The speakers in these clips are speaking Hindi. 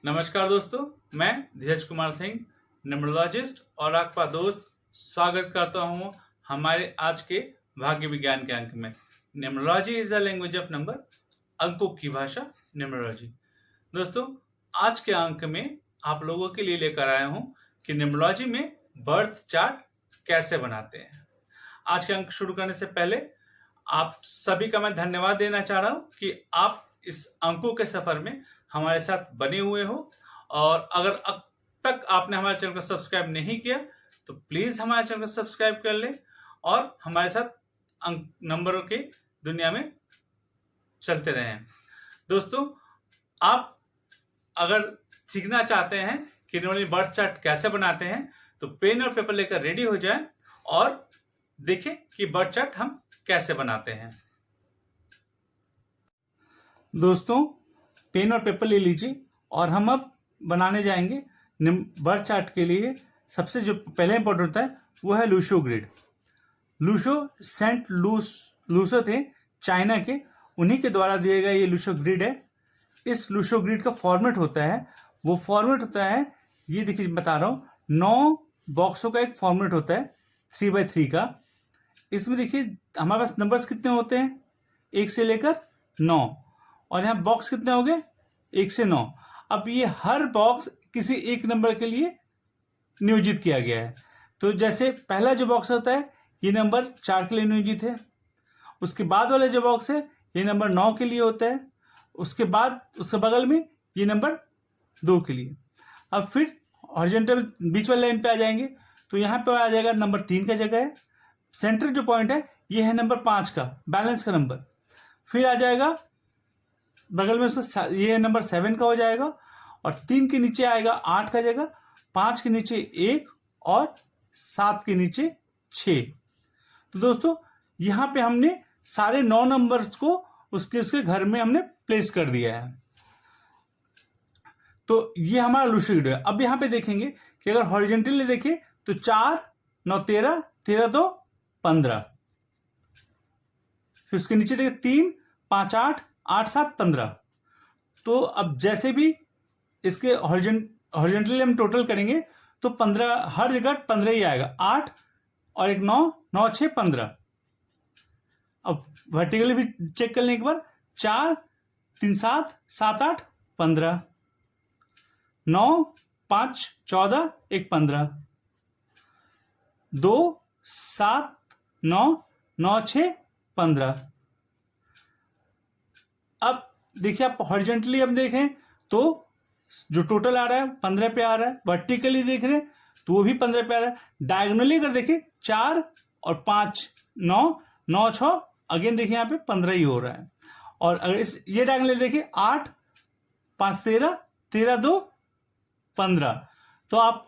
नमस्कार दोस्तों, मैं धीरज कुमार सिंह न्यूमरोलॉजिस्ट और आपका दोस्त स्वागत करता हूं हमारे आज के भाग्य विज्ञान के अंक में। Numerology is the language of number, अंकों की भाषा न्यूमरोलॉजी। दोस्तों, आज के अंक में आप लोगों के लिए लेकर आया हूं कि न्यूमरोलॉजी में बर्थ चार्ट कैसे बनाते हैं। आज के अंक शुरू करने से पहले आप सभी का मैं धन्यवाद देना चाह रहा हूं कि आप इस अंकों के सफर में हमारे साथ बने हुए हो। और अगर अब तक आपने हमारे चैनल को सब्सक्राइब नहीं किया तो प्लीज हमारे चैनल को सब्सक्राइब कर लें और हमारे साथ अंक नंबरों की दुनिया में चलते रहें। दोस्तों, आप अगर सीखना चाहते हैं कि न्यूमरोलॉजी बर्थ चार्ट कैसे बनाते हैं तो पेन और पेपर लेकर रेडी हो जाएं और देखें कि बर्थ चार्ट हम कैसे बनाते हैं। दोस्तों, पेन और पेपर ले लीजिए और हम अब बनाने जाएंगे बर्थ चार्ट के लिए। सबसे जो पहले इंपॉर्टेंट होता है वो है लूशो ग्रिड। लूशो सेंट लूसो थे चाइना के, उन्हीं के द्वारा दिए गए ये लूशो ग्रिड है। इस लूशो ग्रिड का फॉर्मेट होता है, वो फॉर्मेट होता है, ये देखिए बता रहा हूँ, 9 बॉक्सों का एक फॉर्मेट होता है 3x3 का। इसमें देखिए हमारे पास नंबर्स कितने होते हैं, 1 से लेकर 9, और यहाँ बॉक्स कितने हो गए, 1 से 9। अब ये हर बॉक्स किसी एक नंबर के लिए नियोजित किया गया है। तो जैसे पहला जो बॉक्स होता है ये नंबर 4 के लिए नियोजित है। उसके बाद वाला जो बॉक्स है ये नंबर 9 के लिए होता है। उसके बाद उसके बगल में ये नंबर 2 के लिए। अब फिर हॉरिजॉन्टल बीच वाले लाइन पे आ जाएंगे तो यहाँ पे आ जाएगा नंबर 3 का जगह है। सेंटर जो पॉइंट है ये है नंबर 5 का, बैलेंस का नंबर। फिर आ जाएगा बगल में उसका ये नंबर 7 का हो जाएगा, और 3 के नीचे आएगा 8 का जगह, 5 के नीचे 1 और 7 के नीचे 6। तो दोस्तों, यहाँ पे हमने सारे 9 नंबर्स को उसके घर में हमने प्लेस कर दिया है। तो ये हमारा लूशो ग्रिड है। अब यहाँ पे देखेंगे कि अगर हॉरिजॉन्टली देखें तो 4, 9, 13, 13, 2, 15। फिर उसके नीचे देखें 3, 5, 8, 8, 7, 15। तो अब जैसे भी इसके हॉरिजॉन्टली हम टोटल करेंगे तो 15 हर जगह 15 ही आएगा। 8 और एक 9, 9, 6, 15। अब वर्टिकली भी चेक कर लें एक बार, 4, 3, 7, 7, 8, 15, 9, 5, 14, 1, 15, 2, 7, 9, 9, 6, 15। अब देखिए आप हॉरिजॉन्टली अब देखें तो जो टोटल आ रहा है 15 पे आ रहा है। वर्टिकली देख रहे हैं तो वो भी 15 पे आ रहा है। डायगोनली अगर देखें 4 और 5, 9, 9, 6, अगेन देखिए यहाँ पे 15 ही हो रहा है। और अगर इस ये डायगोनली देखें 8, 5, 13, 13, 2, 15। तो आप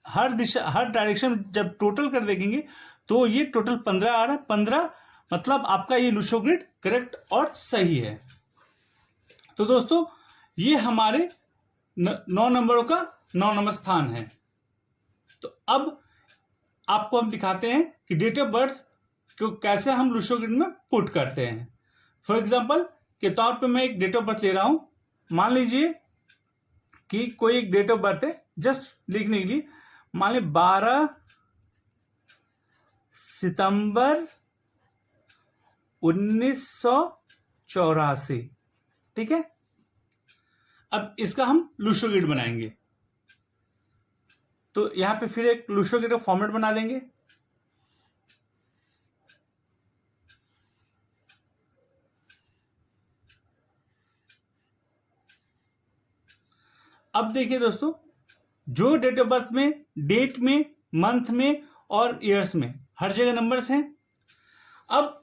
हर दिशा हर डायरेक्शन जब टोटल कर देखेंगे तो ये टोटल 15 आ रहा है। 15 मतलब आपका ये लूशो ग्रिड करेक्ट और सही है। तो दोस्तों, ये हमारे 9 नंबरों का 9 नंबर स्थान है। तो अब आपको हम दिखाते हैं कि डेट ऑफ बर्थ को कैसे हम लूशो ग्रिड में पुट करते हैं। फॉर एग्जांपल के तौर पे मैं एक डेट ऑफ बर्थ ले रहा हूं। मान लीजिए कि कोई एक डेट ऑफ बर्थ है, जस्ट लिखने के लिए मान ली 12 सितंबर 1984। ठीक है, अब इसका हम लूशो ग्रिड बनाएंगे। तो यहां पे फिर एक लूशो ग्रिड का फॉर्मेट बना देंगे। अब देखिए दोस्तों, जो डेट ऑफ बर्थ में डेट में, मंथ में और ईयर्स में हर जगह नंबर्स हैं। अब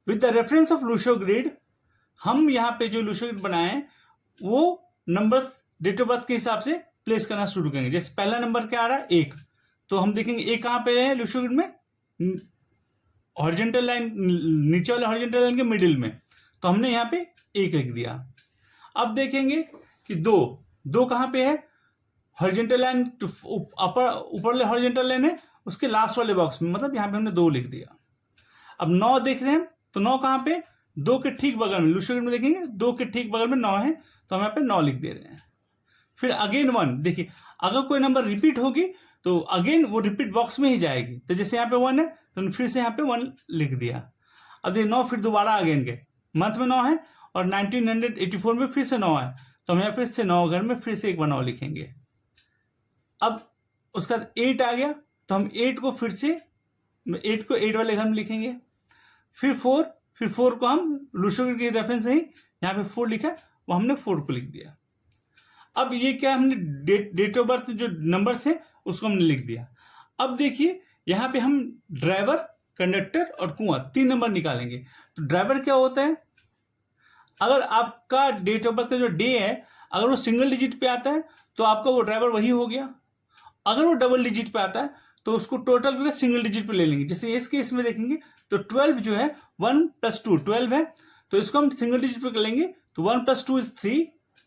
with the reference of Lo Shu grid हम यहाँ पे जो लूशो ग्रिड बनाए हैं वो नंबर्स डेट ऑफ बर्थ के हिसाब से प्लेस करना शुरू करेंगे। जैसे पहला नंबर क्या आ रहा है, 1, तो हम देखेंगे 1 कहाँ पे है लूशो ग्रिड में, हॉरिजॉन्टल लाइन, नीचे वाले हॉरिजॉन्टल लाइन के मिडिल में, तो हमने यहाँ पे 1 लिख दिया। अब देखेंगे कि 2 कहाँ पे है, हॉरिजॉन्टल लाइन ऊपर वाले हॉरिजॉन्टल लाइन है उसके लास्ट वाले बॉक्स में, मतलब यहाँ पे हमने 2 लिख दिया। अब 9 देख रहे हैं तो 9 कहाँ पे, 2 के ठीक बगल में, लूशो ग्रिड में देखेंगे 2 के ठीक बगल में 9 है, तो हम यहाँ पे 9 लिख दे रहे हैं। फिर अगेन 1, देखिए अगर कोई नंबर रिपीट होगी तो अगेन वो रिपीट बॉक्स में ही जाएगी। तो जैसे यहाँ पे 1 है तो फिर से यहाँ पे 1 लिख दिया। अब देखिए 9 फिर दोबारा अगेन गए, मंथ में 9 है और 1984 में फिर से 9 है, तो हम यहाँ फिर से 9 घर में फिर से एक बार 9 लिखेंगे। अब उसका 8 आ गया तो हम 8 को फिर से 8 को 8 वाले घर में लिखेंगे। फिर 4 को हम लुशो ग्रिड के रेफरेंस से ही यहाँ पे 4 लिखा है, वो हमने 4 को लिख दिया। अब ये क्या हमने डेट ऑफ बर्थ जो नंबर्स है उसको हमने लिख दिया। अब देखिए यहाँ पे हम ड्राइवर, कंडक्टर और कुआं 3 नंबर निकालेंगे। तो ड्राइवर क्या होता है, अगर आपका डेट ऑफ बर्थ का जो डे है अगर वो सिंगल डिजिट पे आता है तो आपका वो ड्राइवर वही हो गया। अगर वो डबल डिजिट पे आता है तो उसको टोटल करके सिंगल डिजिट पे ले लेंगे। जैसे इस केस में देखेंगे तो 12 जो है 1 + 2 12 है, तो इसको हम सिंगल डिजिट पे कर लेंगे। तो 1 + 2 = 3,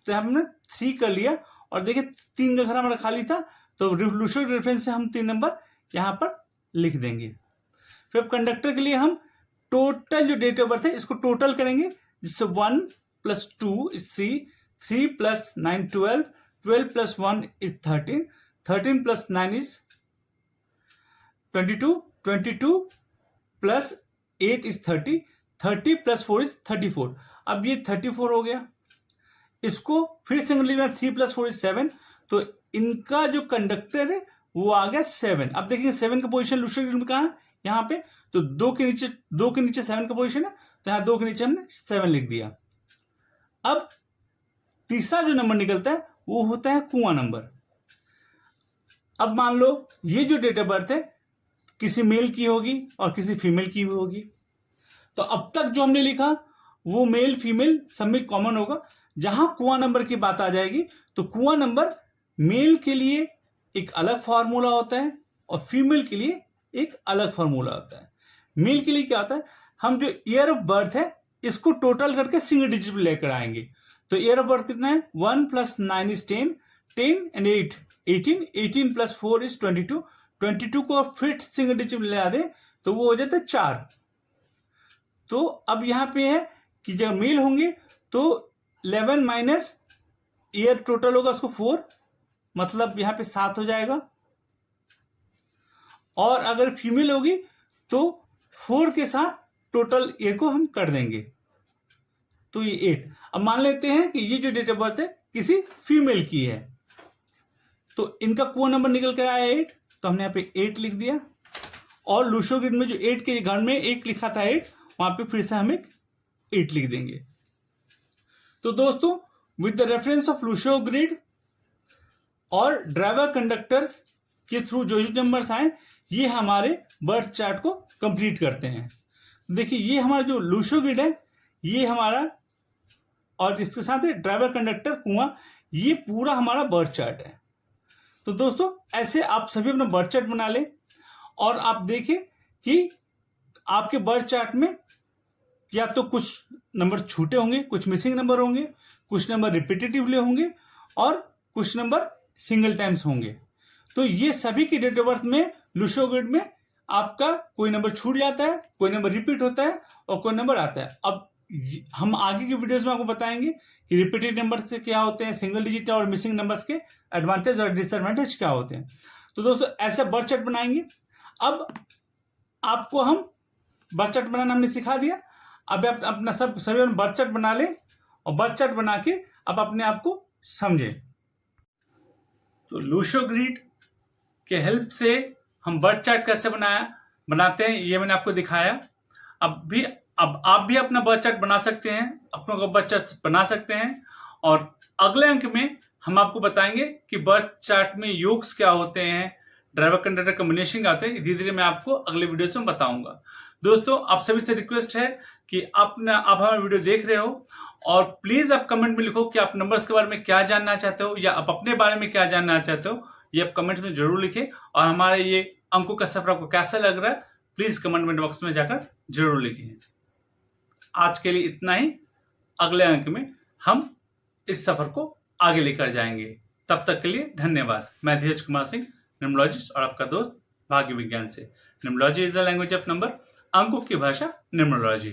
तो हमने 3 कर लिया। और देखिए 3 का घर हमारा खाली था तो लुशो रेफरेंस से हम 3 नंबर यहाँ पर लिख देंगे। फिर कंडक्टर के लिए हम टोटल जो डेट ऑफ बर्थ है इसको टोटल करेंगे, जिससे 1 + 2 = 3, 3 + 9 = 12, 12 + 1 = 13, 13 + 9 = 22, 22 + 8 = 30, 30 + 4 = 34। अब ये 34 हो गया। इसको फिर सिंगल 3 + 4 = 7, तो इनका जो कंडक्टर है वो आ गया 7। अब देखिए 7 का पोजीशन लुशो ग्रिड में कहाँ है, यहाँ पे। तो 2 के नीचे 7 का पोजीशन है, तो यहाँ 2 के नीचे हमने 7 लिख दिया। अब तीसरा जो नंबर निकलता है वो होता है कुआं नंबर। अब मान लो ये जो डेट ऑफ बर्थ है किसी मेल की होगी और किसी फीमेल की भी होगी, तो अब तक जो हमने लिखा वो मेल फीमेल सब में कॉमन होगा। जहां कुआं नंबर की बात आ जाएगी तो कुआं नंबर मेल के लिए एक अलग फार्मूला होता है और फीमेल के लिए एक अलग फार्मूला होता है। मेल के लिए क्या होता है, हम जो ईयर ऑफ बर्थ है इसको टोटल करके सिंगल डिजिट में लेकर आएंगे। तो ईयर ऑफ बर्थ कितना है, 1 + 9 = 10, 10 and 8 18, 18 + 4 = 22, 22 को फिर सिंगल डिजिट में ले आ दे तो वो हो जाता है 4। तो अब यहाँ पे है कि जब मेल होंगे तो 11 - ईयर टोटल होगा उसको 4, मतलब यहाँ पे 7 हो जाएगा। और अगर फीमेल होगी तो 4 के साथ टोटल ईयर को हम कर देंगे, तो ये 8। अब मान लेते हैं कि ये जो डेट ऑफ बर्थ है किसी फीमेल की है, तो इनका कुआं नंबर निकल कर आया 8, तो हमने यहाँ पे 8 लिख दिया। और लुशो ग्रिड में जो 8 के घर में 1 लिखा था 8, वहां पे फिर से हम एक 8 लिख देंगे। तो दोस्तों with the reference of Lo Shu grid और ड्राइवर कंडक्टर के थ्रू जो नंबर्स आए ये हमारे बर्थ चार्ट को कंप्लीट करते हैं। देखिए ये हमारा जो लुशो ग्रिड है ये हमारा, और इसके साथ ड्राइवर कंडक्टर कुआं, ये पूरा हमारा बर्थ चार्ट है। तो दोस्तों ऐसे आप सभी अपना बर्थ चार्ट बना लें और आप देखें कि आपके बर्थ चार्ट में या तो कुछ नंबर छूटे होंगे, कुछ मिसिंग नंबर होंगे, कुछ नंबर रिपीटेटिवली होंगे और कुछ नंबर सिंगल टाइम्स होंगे। तो ये सभी की डेट ऑफ बर्थ में लुशो ग्रिड में आपका कोई नंबर छूट जाता है, कोई नंबर रिपीट होता है और कोई नंबर आता है। अब हम आगे की वीडियोस में आपको बताएंगे कि रिपीटेड नंबर से क्या होते हैं, सिंगल डिजिट और मिसिंग नंबर्स के एडवांटेज और डिसएडवांटेज क्या होते हैं। तो दोस्तों ऐसे बर्थ चार्ट बनाएंगे। अब आपको हम बर्थ चार्ट बनाना हमने सिखा दिया। अब आप अपना सभी बर्थ चार्ट बना लें और बर्थ चार्ट बना के आप अपने आप को समझें। तो लुशो ग्रिड के हेल्प से हम बर्थ चार्ट कैसे बनाते हैं ये मैंने आपको दिखाया। अब आप भी अपना बर्थ चार्ट बना सकते हैं, अपनों का बर्थ चार्ट बना सकते हैं। और अगले अंक में हम आपको बताएंगे कि बर्थ चार्ट में योग्स क्या होते हैं, ड्राइवर कंडक्टर कॉम्बिनेशन क्या होते हैं। धीरे धीरे मैं आपको अगले वीडियो में बताऊंगा। दोस्तों आप सभी से रिक्वेस्ट है कि आप हमारा वीडियो देख रहे हो और प्लीज आप कमेंट में लिखो कि आप नंबर्स के बारे में क्या जानना चाहते हो या आप अपने बारे में क्या जानना चाहते हो, ये आप कमेंट में जरूर लिखें। और हमारे ये अंकों का सफर आपको कैसा लग रहा है प्लीज कमेंट बॉक्स में जाकर जरूर लिखें। आज के लिए इतना ही। अगले अंक में हम इस सफर को आगे लेकर जाएंगे। तब तक के लिए धन्यवाद। मैं धीरज कुमार सिंह, न्यूमरोलॉजिस्ट और आपका दोस्त भाग्य विज्ञान से। Numerology is the language of number, अंकों की भाषा न्यूमरोलॉजी।